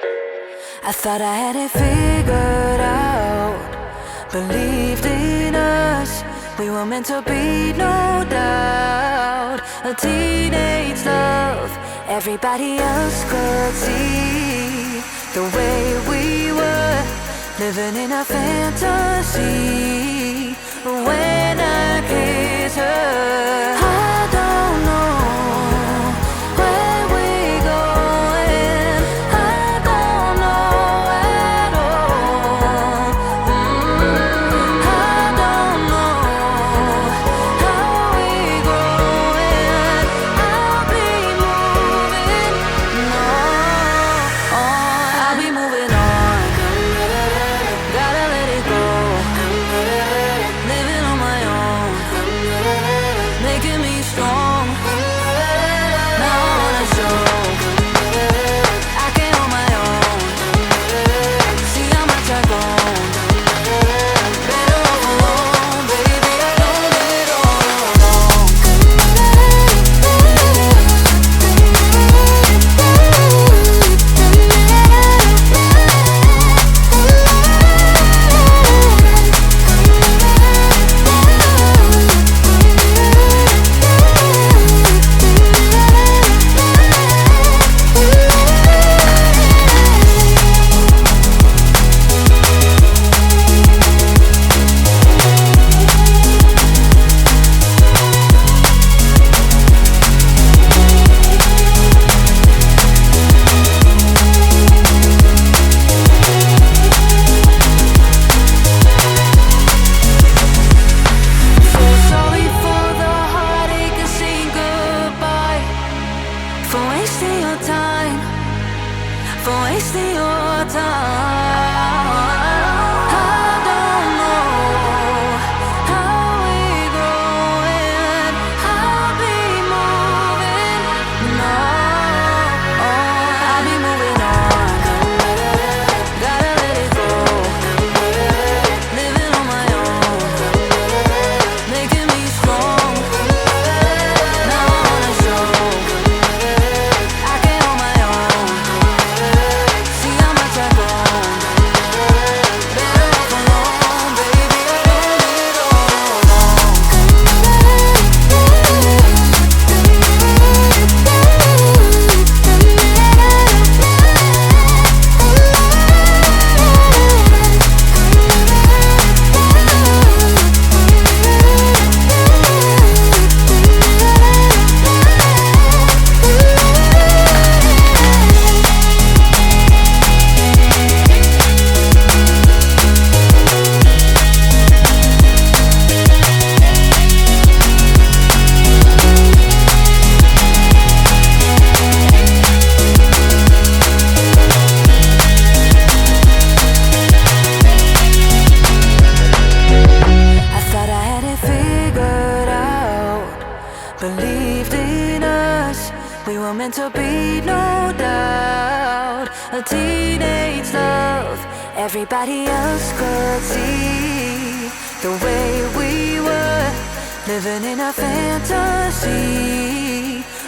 I thought I had it figured out, believed in us, we were meant to be, no doubt. A teenage love, everybody else could see the way we were, living in a fantasy. When I kiss her, I don't know where we're going, I don't know at all. I don't know how we're growing, I'll be moving on, I'll be moving on, gotta let it go. Living on my own, making me strong. Now I wanna show I can hold my own. See how much I've grown. Better off alone, baby. I don't get all alone. So sorry for the heartache and saying goodbye, for wasting your time, for wasting your time. I don't know how we're growing, I'll be moving on, I'll be moving on, gotta let it go. Living on my own, making me strong. Now I wanna show I can hold my own. See how much I've grown. Better off alone, baby. I don't get all alone. I thought I had it figured out, believed in us, we were meant to be, no doubt. A teenage love, everybody else could see the way we were, living in a fantasy.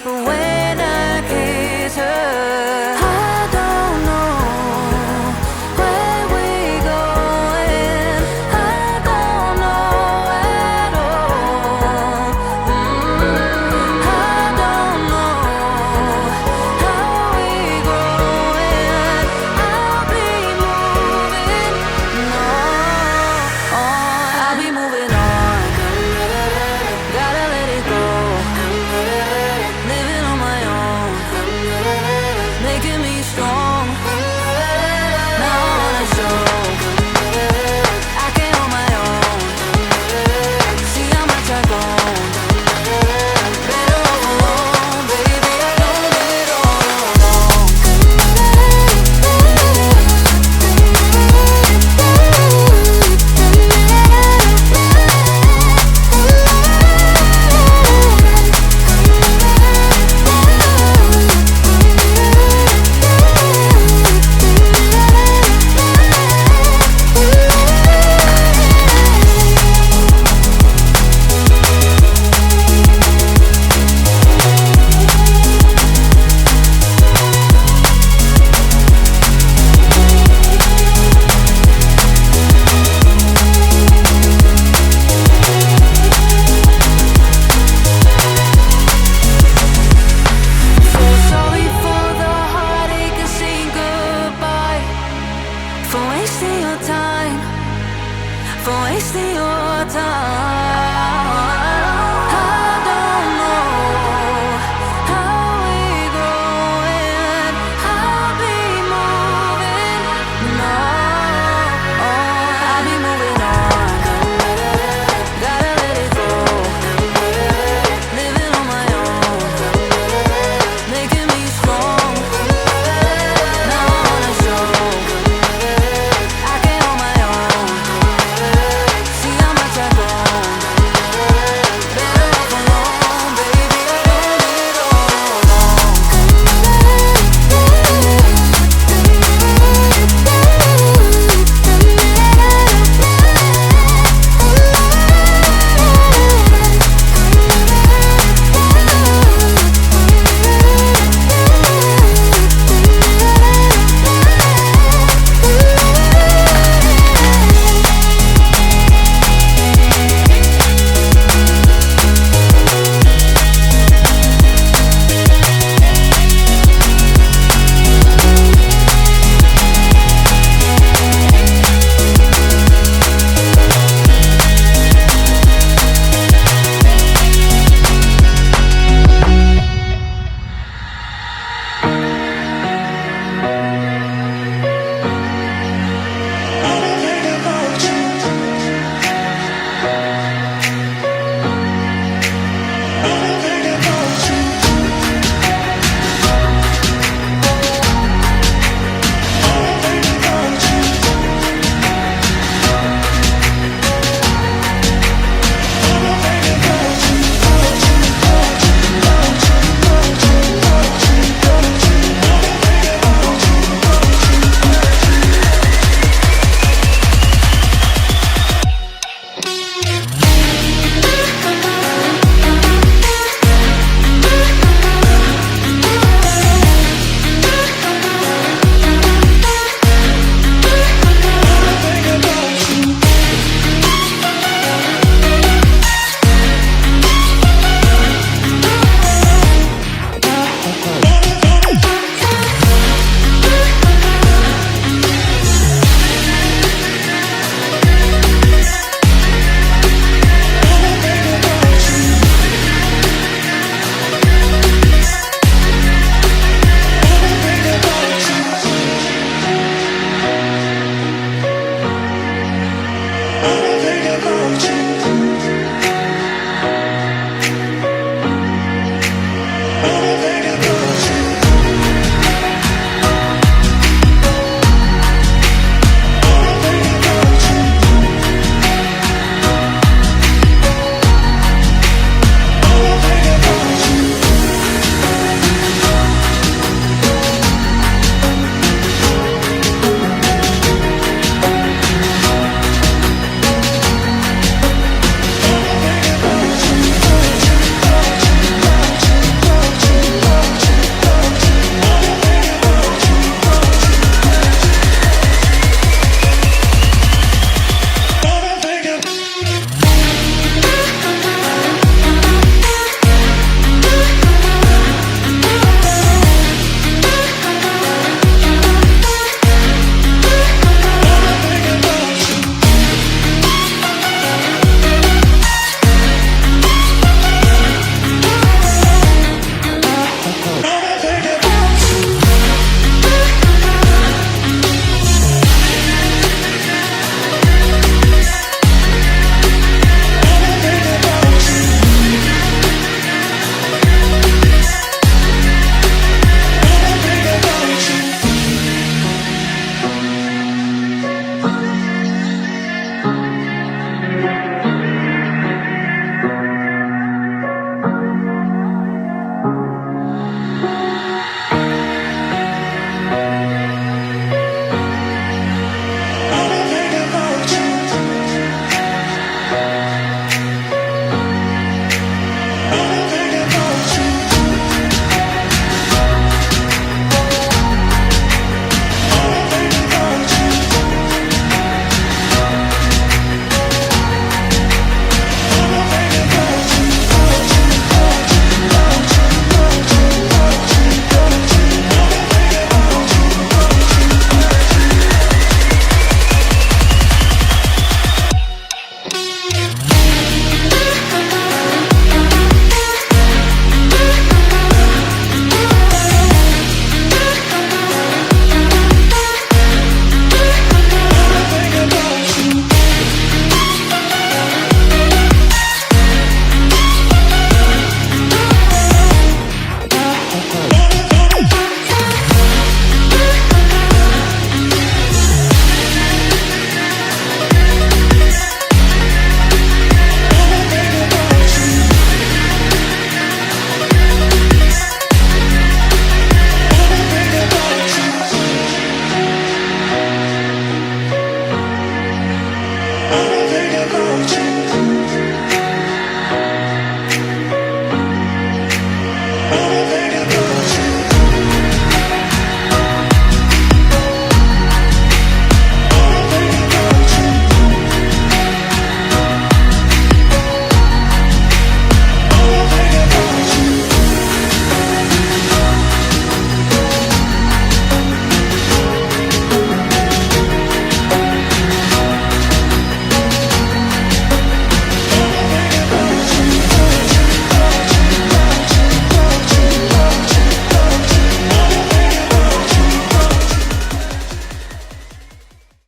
When I kiss her,